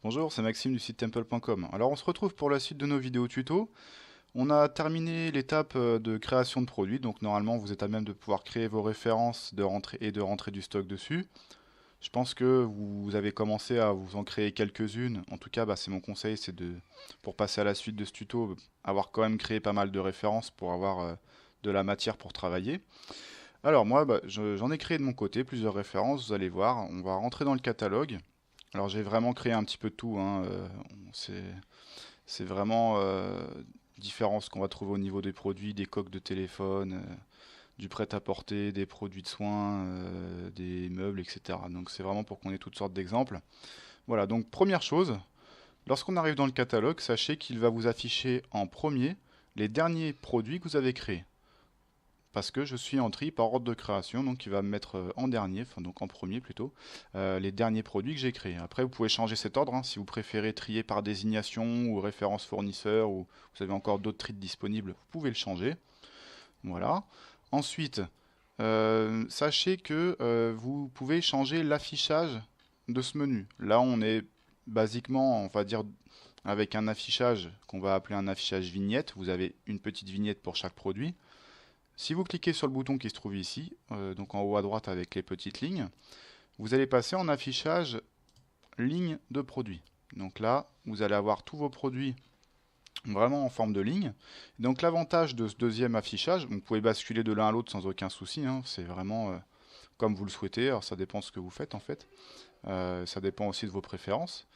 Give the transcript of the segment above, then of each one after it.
Bonjour, c'est Maxime du site temple.com. Alors on se retrouve pour la suite de nos vidéos tuto. On a terminé l'étape de création de produits, donc normalement vous êtes à même de pouvoir créer vos références de rentrer du stock dessus. Je pense que vous avez commencé à vous en créer quelques-unes. En tout cas, c'est mon conseil, pour passer à la suite de ce tuto, avoir quand même créé pas mal de références pour avoir de la matière pour travailler. Alors moi, j'en ai créé de mon côté plusieurs références, vous allez voir. On va rentrer dans le catalogue. Alors j'ai vraiment créé un petit peu de tout, hein, c'est c'est vraiment différent ce qu'on va trouver au niveau des produits, des coques de téléphone, du prêt-à-porter, des produits de soins, des meubles, etc. Donc c'est vraiment pour qu'on ait toutes sortes d'exemples. Voilà, donc première chose, lorsqu'on arrive dans le catalogue, sachez qu'il va vous afficher en premier les derniers produits que vous avez créés. Parce que je suis en tri par ordre de création, donc il va me mettre en dernier, enfin donc en premier plutôt, les derniers produits que j'ai créés. Après, vous pouvez changer cet ordre, hein, si vous préférez trier par désignation ou référence fournisseur, ou vous avez encore d'autres tris disponibles, vous pouvez le changer. Voilà. Ensuite, sachez que vous pouvez changer l'affichage de ce menu. Là, on est basiquement, on va dire, avec un affichage qu'on va appeler un affichage vignette. Vous avez une petite vignette pour chaque produit. Si vous cliquez sur le bouton qui se trouve ici, donc en haut à droite avec les petites lignes, vous allez passer en affichage ligne de produit. Donc là, vous allez avoir tous vos produits vraiment en forme de ligne. Donc l'avantage de ce deuxième affichage, vous pouvez basculer de l'un à l'autre sans aucun souci, hein, c'est vraiment comme vous le souhaitez, alors ça dépend ce que vous faites en fait. Ça dépend aussi de vos préférences.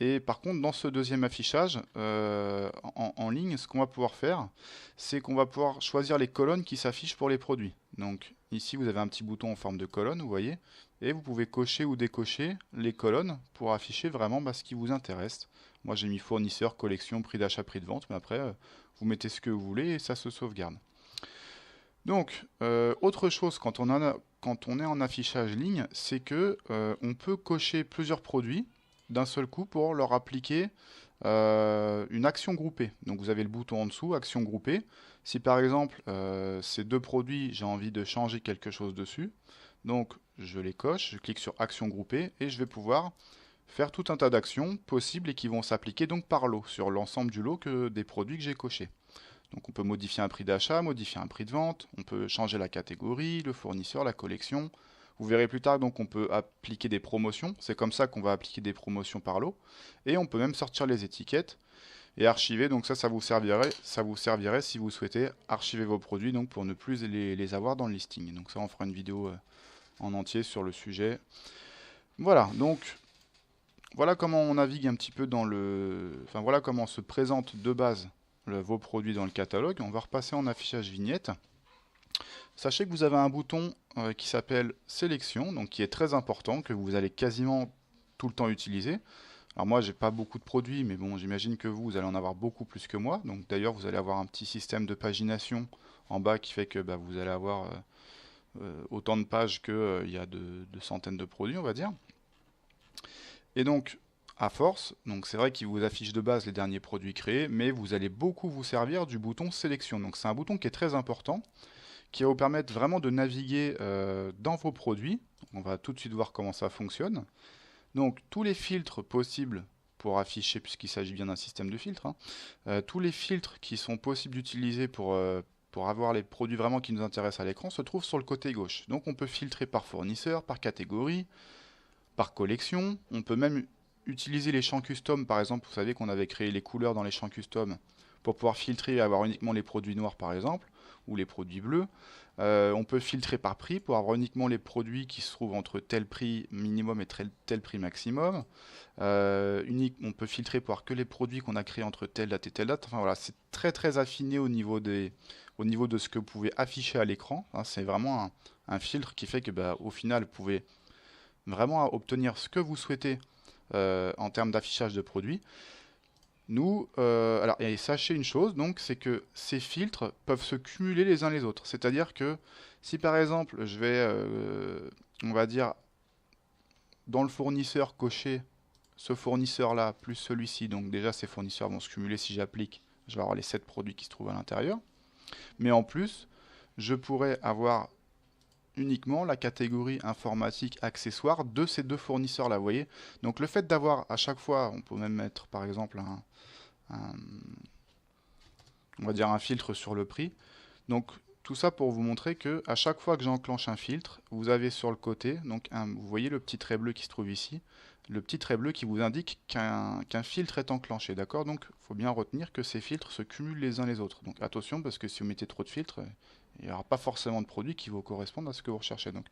Et par contre, dans ce deuxième affichage, en ligne, ce qu'on va pouvoir faire, c'est qu'on va pouvoir choisir les colonnes qui s'affichent pour les produits. Donc ici, vous avez un petit bouton en forme de colonne, vous voyez, et vous pouvez cocher ou décocher les colonnes pour afficher vraiment ce qui vous intéresse. Moi, j'ai mis fournisseur, collection, prix d'achat, prix de vente, mais après, vous mettez ce que vous voulez et ça se sauvegarde. Donc, autre chose quand on est en affichage ligne, c'est que on peut cocher plusieurs produits d'un seul coup pour leur appliquer une action groupée. Donc vous avez le bouton en dessous, action groupée. Si par exemple ces deux produits, j'ai envie de changer quelque chose dessus, donc je les coche, je clique sur action groupée et je vais pouvoir faire tout un tas d'actions possibles et qui vont s'appliquer donc par lot sur l'ensemble du lot des produits que j'ai cochés. Donc on peut modifier un prix d'achat, modifier un prix de vente, on peut changer la catégorie, le fournisseur, la collection. Vous verrez plus tard, donc on peut appliquer des promotions. C'est comme ça qu'on va appliquer des promotions par lot. Et on peut même sortir les étiquettes et archiver. Donc ça vous servirait si vous souhaitez archiver vos produits donc pour ne plus les avoir dans le listing. Donc ça, on fera une vidéo en entier sur le sujet. Voilà, donc voilà comment on navigue un petit peu enfin voilà comment se présente de base vos produits dans le catalogue. On va repasser en affichage vignette. Sachez que vous avez un bouton qui s'appelle sélection, donc qui est très important, que vous allez quasiment tout le temps utiliser. Alors moi, j'ai pas beaucoup de produits, mais bon, j'imagine que vous allez en avoir beaucoup plus que moi. Donc d'ailleurs, vous allez avoir un petit système de pagination en bas qui fait que vous allez avoir autant de pages qu'il y a de centaines de produits, on va dire. Et donc, à force, donc c'est vrai qu'il vous affiche de base les derniers produits créés, mais vous allez beaucoup vous servir du bouton sélection. Donc c'est un bouton qui est très important, qui va vous permettre vraiment de naviguer dans vos produits. On va tout de suite voir comment ça fonctionne. Donc tous les filtres possibles pour afficher, puisqu'il s'agit bien d'un système de filtres, hein, tous les filtres qui sont possibles d'utiliser pour avoir les produits vraiment qui nous intéressent à l'écran se trouvent sur le côté gauche. Donc on peut filtrer par fournisseur, par catégorie, par collection. On peut même utiliser les champs custom. Par exemple, vous savez qu'on avait créé les couleurs dans les champs custom pour pouvoir filtrer et avoir uniquement les produits noirs par exemple, ou les produits bleus. On peut filtrer par prix pour avoir uniquement les produits qui se trouvent entre tel prix minimum et tel prix maximum. On peut filtrer pour avoir que les produits qu'on a créés entre telle date et telle date. Enfin voilà, c'est très très affiné au niveau de ce que vous pouvez afficher à l'écran, hein. C'est vraiment un filtre qui fait que au final, vous pouvez vraiment obtenir ce que vous souhaitez en termes d'affichage de produits. Alors, et sachez une chose, donc, c'est que ces filtres peuvent se cumuler les uns les autres. C'est-à-dire que si par exemple, je vais, on va dire, dans le fournisseur cocher ce fournisseur-là plus celui-ci, donc déjà ces fournisseurs vont se cumuler si j'applique, je vais avoir les 7 produits qui se trouvent à l'intérieur. Mais en plus, je pourrais avoir uniquement la catégorie informatique accessoire de ces deux fournisseurs là, vous voyez. Donc le fait d'avoir à chaque fois, on peut même mettre par exemple un- on va dire un filtre sur le prix. Donc tout ça pour vous montrer que à chaque fois que j'enclenche un filtre, vous avez sur le côté, donc vous voyez le petit trait bleu qui se trouve ici, le petit trait bleu qui vous indique qu'un filtre est enclenché, d'accord? Donc il faut bien retenir que ces filtres se cumulent les uns les autres. Donc attention parce que si vous mettez trop de filtres, il n'y aura pas forcément de produit qui vous correspondent à ce que vous recherchez. Donc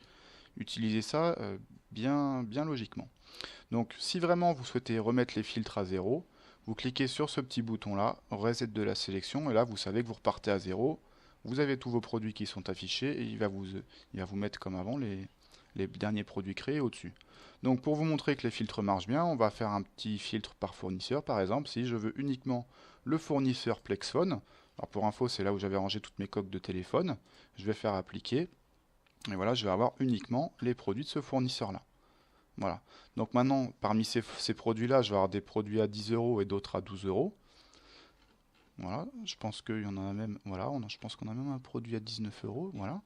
utilisez ça bien logiquement. Donc si vraiment vous souhaitez remettre les filtres à zéro, vous cliquez sur ce petit bouton là, reset de la sélection, et là vous savez que vous repartez à zéro. Vous avez tous vos produits qui sont affichés et il va vous mettre comme avant les derniers produits créés au-dessus. Donc pour vous montrer que les filtres marchent bien, on va faire un petit filtre par fournisseur. Par exemple, si je veux uniquement le fournisseur Plexphone, alors pour info c'est là où j'avais rangé toutes mes coques de téléphone, je vais faire appliquer, et voilà, je vais avoir uniquement les produits de ce fournisseur-là. Voilà. Donc maintenant, parmi ces produits-là, je vais avoir des produits à 10 euros et d'autres à 12 euros. Voilà, je pense qu'il y en a même, voilà, je pense qu'on a même un produit à 19 euros, voilà.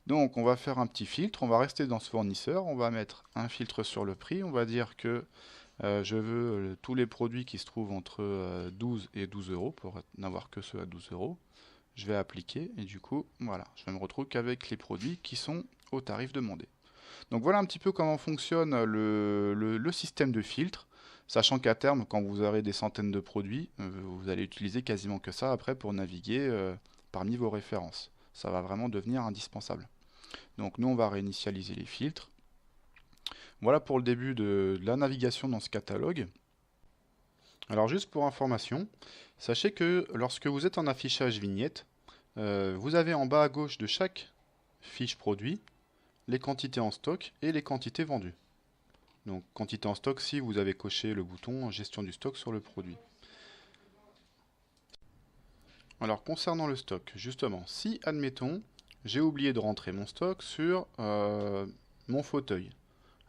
Donc on va faire un petit filtre, on va rester dans ce fournisseur, on va mettre un filtre sur le prix, on va dire que je veux tous les produits qui se trouvent entre 12 et 12 euros pour n'avoir que ceux à 12 euros. Je vais appliquer et du coup, voilà, je vais me retrouver qu'avec les produits qui sont au tarif demandé. Donc voilà un petit peu comment fonctionne le système de filtre, sachant qu'à terme, quand vous aurez des centaines de produits, vous allez utiliser quasiment que ça après pour naviguer parmi vos références. Ça va vraiment devenir indispensable. Donc nous, on va réinitialiser les filtres. Voilà pour le début de la navigation dans ce catalogue. Alors juste pour information, sachez que lorsque vous êtes en affichage vignette, vous avez en bas à gauche de chaque fiche produit les quantités en stock et les quantités vendues. Donc quantité en stock si vous avez coché le bouton gestion du stock sur le produit. Alors concernant le stock, justement, si admettons j'ai oublié de rentrer mon stock sur mon fauteuil.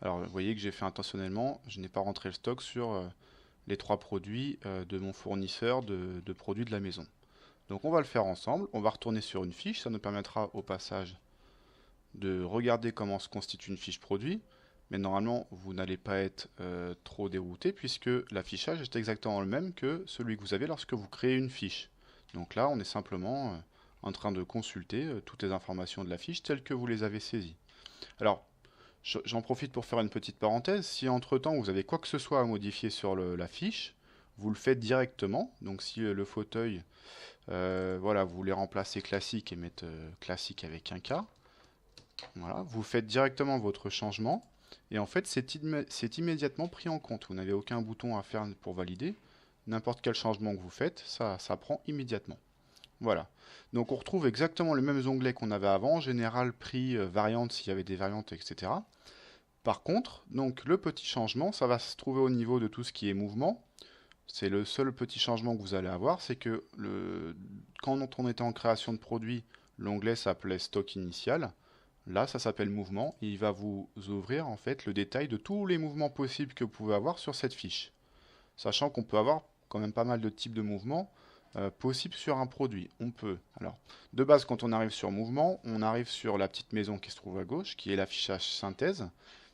Alors vous voyez que j'ai fait intentionnellement, je n'ai pas rentré le stock sur les trois produits de mon fournisseur de produits de la maison. Donc on va le faire ensemble, on va retourner sur une fiche, ça nous permettra au passage de regarder comment se constitue une fiche produit. Mais normalement, vous n'allez pas être trop dérouté puisque l'affichage est exactement le même que celui que vous avez lorsque vous créez une fiche. Donc là, on est simplement en train de consulter toutes les informations de la fiche telles que vous les avez saisies. Alors, j'en profite pour faire une petite parenthèse. Si entre-temps, vous avez quoi que ce soit à modifier sur la fiche, vous le faites directement. Donc si le fauteuil, voilà, vous voulez remplacer classique et mettre classique avec un K, voilà, vous faites directement votre changement. Et en fait, c'est immédiatement pris en compte. Vous n'avez aucun bouton à faire pour valider. N'importe quel changement que vous faites, ça prend immédiatement. Voilà. Donc on retrouve exactement les mêmes onglets qu'on avait avant, général, prix, variante, s'il y avait des variantes, etc. Par contre, donc le petit changement, ça va se trouver au niveau de tout ce qui est mouvement. C'est le seul petit changement que vous allez avoir, c'est que quand on était en création de produit, l'onglet s'appelait stock initial. Là, ça s'appelle mouvement et il va vous ouvrir en fait le détail de tous les mouvements possibles que vous pouvez avoir sur cette fiche. Sachant qu'on peut avoir quand même pas mal de types de mouvements possibles sur un produit. On peut. Alors, de base, quand on arrive sur mouvement, on arrive sur la petite maison qui se trouve à gauche, qui est l'affichage synthèse,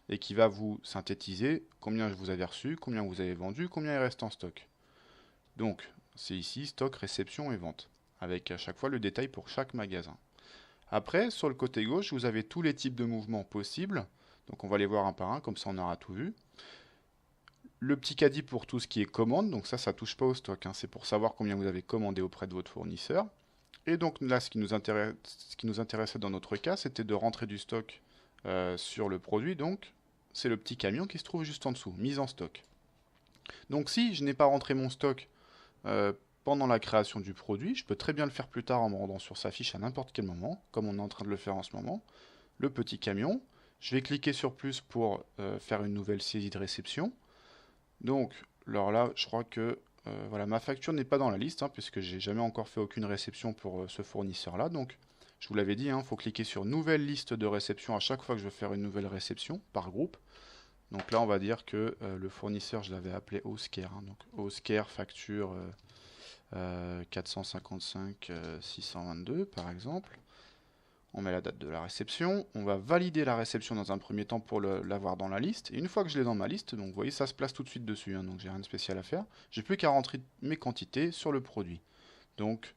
et qui va vous synthétiser combien vous avez reçu, combien vous avez vendu, combien il reste en stock. Donc, c'est ici stock, réception et vente, avec à chaque fois le détail pour chaque magasin. Après, sur le côté gauche, vous avez tous les types de mouvements possibles. Donc on va les voir un par un, comme ça on aura tout vu. Le petit caddie pour tout ce qui est commande, donc ça touche pas au stock, hein. C'est pour savoir combien vous avez commandé auprès de votre fournisseur. Et donc là, ce qui nous intéressait dans notre cas, c'était de rentrer du stock sur le produit. Donc c'est le petit camion qui se trouve juste en dessous, mise en stock. Donc si je n'ai pas rentré mon stock pendant la création du produit, je peux très bien le faire plus tard en me rendant sur sa fiche à n'importe quel moment, comme on est en train de le faire en ce moment. Le petit camion, je vais cliquer sur plus pour faire une nouvelle saisie de réception. Donc, alors là, je crois que voilà, ma facture n'est pas dans la liste, hein, puisque j'ai jamais encore fait aucune réception pour ce fournisseur-là. Donc, je vous l'avais dit, il faut cliquer sur nouvelle liste de réception à chaque fois que je veux faire une nouvelle réception par groupe. Donc là, on va dire que le fournisseur, je l'avais appelé Oscar. Donc Oscar facture 455 622 par exemple. On met la date de la réception, on va valider la réception dans un premier temps pour l'avoir dans la liste. Et une fois que je l'ai dans ma liste, donc vous voyez ça se place tout de suite dessus, hein, donc j'ai rien de spécial à faire. J'ai plus qu'à rentrer mes quantités sur le produit. Donc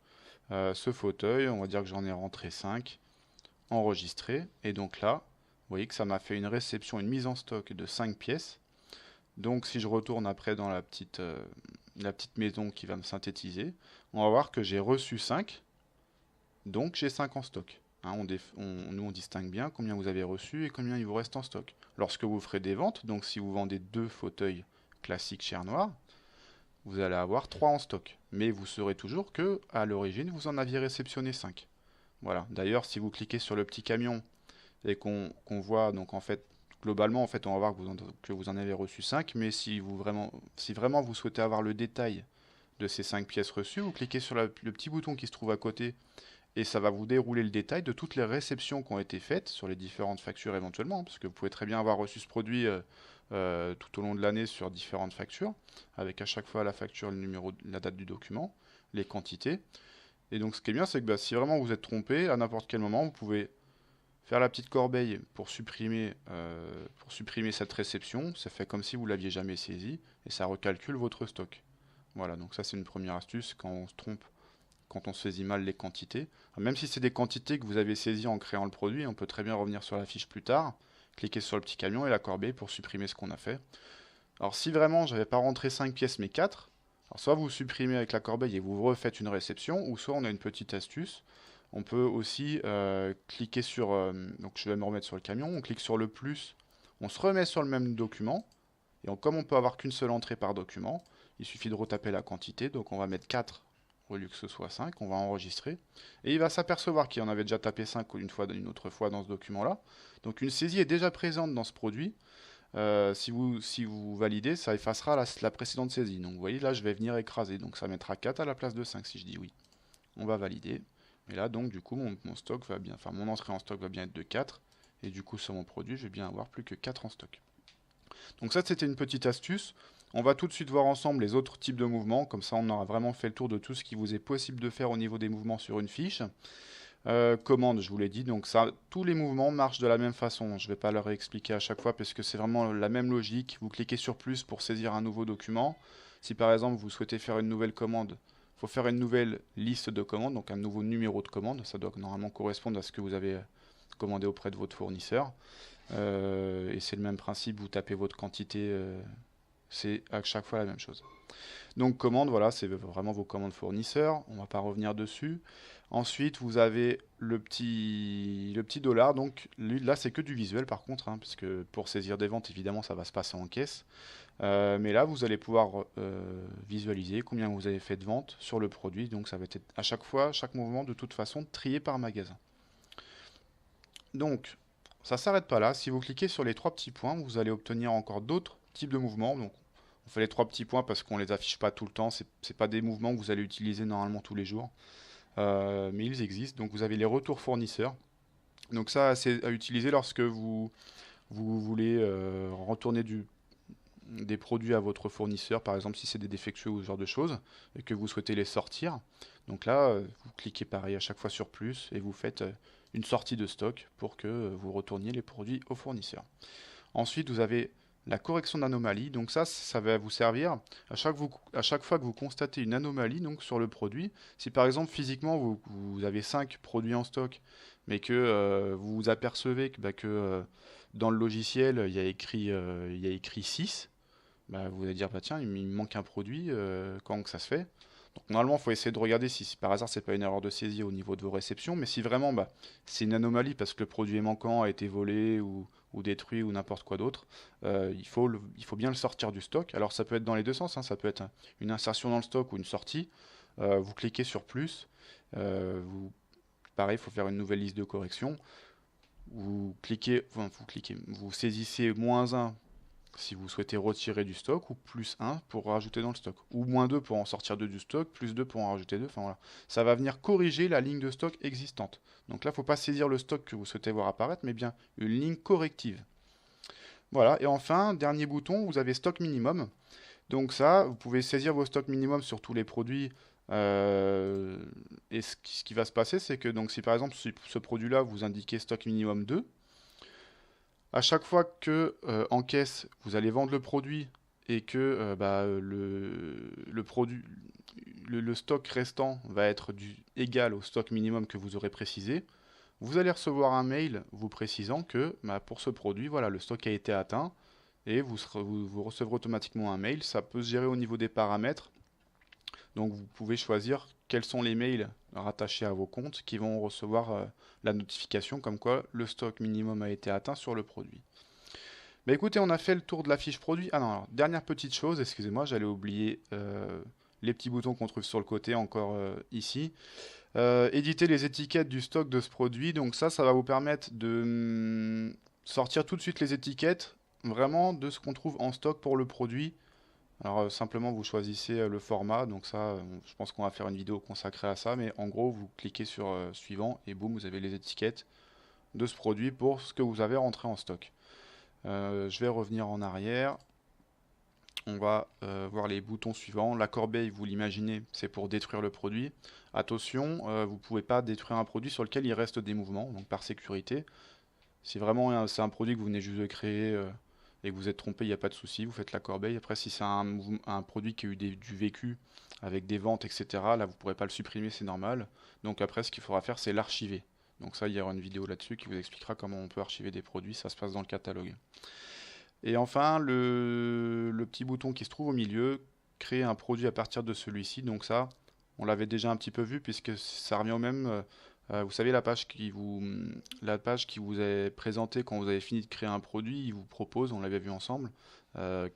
ce fauteuil, on va dire que j'en ai rentré 5, enregistré. Et donc là, vous voyez que ça m'a fait une réception, une mise en stock de 5 pièces. Donc si je retourne après dans la petite maison qui va me synthétiser, on va voir que j'ai reçu 5, donc j'ai 5 en stock. Hein, nous on distingue bien combien vous avez reçu et combien il vous reste en stock. Lorsque vous ferez des ventes, donc si vous vendez 2 fauteuils classiques Chair Noire, vous allez avoir 3 en stock. Mais vous saurez toujours que à l'origine vous en aviez réceptionné 5. Voilà. D'ailleurs, si vous cliquez sur le petit camion et qu'on voit, donc en fait, globalement, en fait, on va voir que vous en avez reçu 5, mais si vraiment vous souhaitez avoir le détail de ces 5 pièces reçues, vous cliquez sur le petit bouton qui se trouve à côté et ça va vous dérouler le détail de toutes les réceptions qui ont été faites sur les différentes factures éventuellement, parce que vous pouvez très bien avoir reçu ce produit tout au long de l'année sur différentes factures, avec à chaque fois la facture, le numéro, la date du document, les quantités. Et donc ce qui est bien, c'est que si vraiment vous êtes trompé, à n'importe quel moment, vous pouvez faire la petite corbeille pour supprimer cette réception. Ça fait comme si vous l'aviez jamais saisi et ça recalcule votre stock. Voilà, donc ça c'est une première astuce quand on se trompe, quand on saisit mal les quantités. Même si c'est des quantités que vous avez saisies en créant le produit, on peut très bien revenir sur la fiche plus tard, cliquer sur le petit camion et la corbeille pour supprimer ce qu'on a fait. Alors si vraiment j'avais pas rentré 5 pièces mais 4, alors soit vous supprimez avec la corbeille et vous refaites une réception, ou soit on a une petite astuce. On peut aussi cliquer sur... donc je vais me remettre sur le camion, on clique sur le plus, on se remet sur le même document, et comme on peut avoir qu'une seule entrée par document, il suffit de retaper la quantité, donc on va mettre 4 au lieu que ce soit 5, on va enregistrer, et il va s'apercevoir qu'il en avait déjà tapé 5 une autre fois dans ce document-là. Donc une saisie est déjà présente dans ce produit. Si vous validez, ça effacera la précédente saisie. Donc vous voyez là, je vais venir écraser, donc ça mettra 4 à la place de 5 si je dis oui. On va valider. Et là, donc, du coup, mon stock va bien, enfin, mon entrée en stock va bien être de 4. Et du coup, sur mon produit, je vais bien avoir plus que 4 en stock. Donc ça, c'était une petite astuce. On va tout de suite voir ensemble les autres types de mouvements. Comme ça, on aura vraiment fait le tour de tout ce qui vous est possible de faire au niveau des mouvements sur une fiche. Commande, je vous l'ai dit. Donc ça, tous les mouvements marchent de la même façon. Je ne vais pas leur réexpliquer à chaque fois parce que c'est vraiment la même logique. Vous cliquez sur plus pour saisir un nouveau document. Si par exemple, vous souhaitez faire une nouvelle commande, il faut faire une nouvelle liste de commandes, donc un nouveau numéro de commande. Ça doit normalement correspondre à ce que vous avez commandé auprès de votre fournisseur. Et c'est le même principe, vous tapez votre quantité, c'est à chaque fois la même chose. Donc commande, voilà, c'est vraiment vos commandes fournisseurs, on ne va pas revenir dessus. Ensuite, vous avez le petit dollar, donc lui, là c'est que du visuel par contre, hein, parce que pour saisir des ventes, évidemment, ça va se passer en caisse. Mais là, vous allez pouvoir visualiser combien vous avez fait de ventes sur le produit. Donc ça va être à chaque fois, chaque mouvement, de toute façon, trié par magasin. Donc, ça ne s'arrête pas là. Si vous cliquez sur les 3 petits points, vous allez obtenir encore d'autres types de mouvements. Donc, on fait les 3 petits points parce qu'on ne les affiche pas tout le temps. Ce n'est pas des mouvements que vous allez utiliser normalement tous les jours. Mais ils existent. Donc, vous avez les retours fournisseurs. Donc ça, c'est à utiliser lorsque vous voulez retourner des produits à votre fournisseur, par exemple si c'est des défectueux ou ce genre de choses, et que vous souhaitez les sortir. Donc là, vous cliquez pareil à chaque fois sur plus et vous faites une sortie de stock pour que vous retourniez les produits au fournisseur. Ensuite, vous avez la correction d'anomalie. Donc ça va vous servir à chaque fois que vous constatez une anomalie donc, sur le produit. Si par exemple physiquement vous avez 5 produits en stock, mais que vous vous apercevez que dans le logiciel il y a écrit 6, vous allez dire, tiens, il me manque un produit, comment que ça se fait? Donc normalement, il faut essayer de regarder si par hasard c'est pas une erreur de saisie au niveau de vos réceptions, mais si vraiment c'est une anomalie parce que le produit est manquant, a été volé ou détruit ou n'importe quoi d'autre, il faut bien le sortir du stock. Alors ça peut être dans les deux sens, hein, ça peut être une insertion dans le stock ou une sortie. Vous cliquez sur plus, pareil, il faut faire une nouvelle liste de correction. Vous saisissez -1 si vous souhaitez retirer du stock, ou +1 pour rajouter dans le stock, ou -2 pour en sortir 2 du stock, +2 pour en rajouter 2, enfin voilà. Ça va venir corriger la ligne de stock existante. Donc là, il ne faut pas saisir le stock que vous souhaitez voir apparaître, mais bien une ligne corrective. Voilà, et enfin, dernier bouton, vous avez stock minimum. Donc ça, vous pouvez saisir vos stocks minimum sur tous les produits Euh, et ce qui va se passer, c'est que donc si par exemple ce produit-là vous indiquez stock minimum 2, à chaque fois que en caisse vous allez vendre le produit et que le produit, le stock restant va être égal au stock minimum que vous aurez précisé, vous allez recevoir un mail vous précisant que bah, pour ce produit, voilà, le stock a été atteint et vous recevrez automatiquement un mail. Ça peut se gérer au niveau des paramètres. Donc vous pouvez choisir quels sont les mails rattachés à vos comptes qui vont recevoir la notification comme quoi le stock minimum a été atteint sur le produit. Bah écoutez, on a fait le tour de la fiche produit. Ah non, alors, dernière petite chose, excusez-moi, j'allais oublier les petits boutons qu'on trouve sur le côté encore ici. Éditer les étiquettes du stock de ce produit. Donc ça va vous permettre de sortir tout de suite les étiquettes vraiment de ce qu'on trouve en stock pour le produit. Alors simplement vous choisissez le format, donc ça je pense qu'on va faire une vidéo consacrée à ça, mais en gros vous cliquez sur suivant et boum vous avez les étiquettes de ce produit pour ce que vous avez rentré en stock. Je vais revenir en arrière, on va voir les boutons suivants. La corbeille, vous l'imaginez, c'est pour détruire le produit. Attention, vous ne pouvez pas détruire un produit sur lequel il reste des mouvements, donc par sécurité. Si vraiment c'est un produit que vous venez juste de créer et que vous êtes trompé, il n'y a pas de souci, vous faites la corbeille. Après, si c'est un produit qui a eu du vécu avec des ventes, etc., là vous ne pourrez pas le supprimer, c'est normal. Donc après, ce qu'il faudra faire, c'est l'archiver. Donc ça, il y aura une vidéo là-dessus qui vous expliquera comment on peut archiver des produits, ça se passe dans le catalogue. Et enfin, le petit bouton qui se trouve au milieu, créer un produit à partir de celui-ci. Donc ça, on l'avait déjà un petit peu vu puisque ça revient au même. Vous savez, la page qui vous est présentée quand vous avez fini de créer un produit, il vous propose, on l'avait vu ensemble,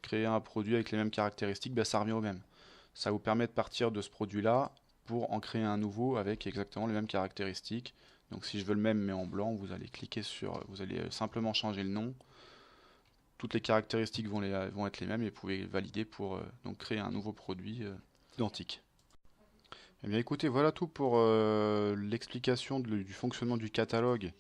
créer un produit avec les mêmes caractéristiques, ben, ça revient au même. Ça vous permet de partir de ce produit-là pour en créer un nouveau avec exactement les mêmes caractéristiques. Donc si je veux le même mais en blanc, vous allez simplement changer le nom. Toutes les caractéristiques vont être les mêmes et vous pouvez valider pour donc créer un nouveau produit identique. Eh bien écoutez, voilà tout pour l'explication du fonctionnement du catalogue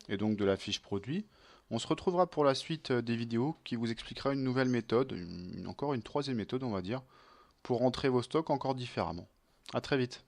et donc de la fiche produit. On se retrouvera pour la suite des vidéos qui vous expliquera une nouvelle méthode, encore une troisième méthode on va dire, pour rentrer vos stocks encore différemment. A très vite.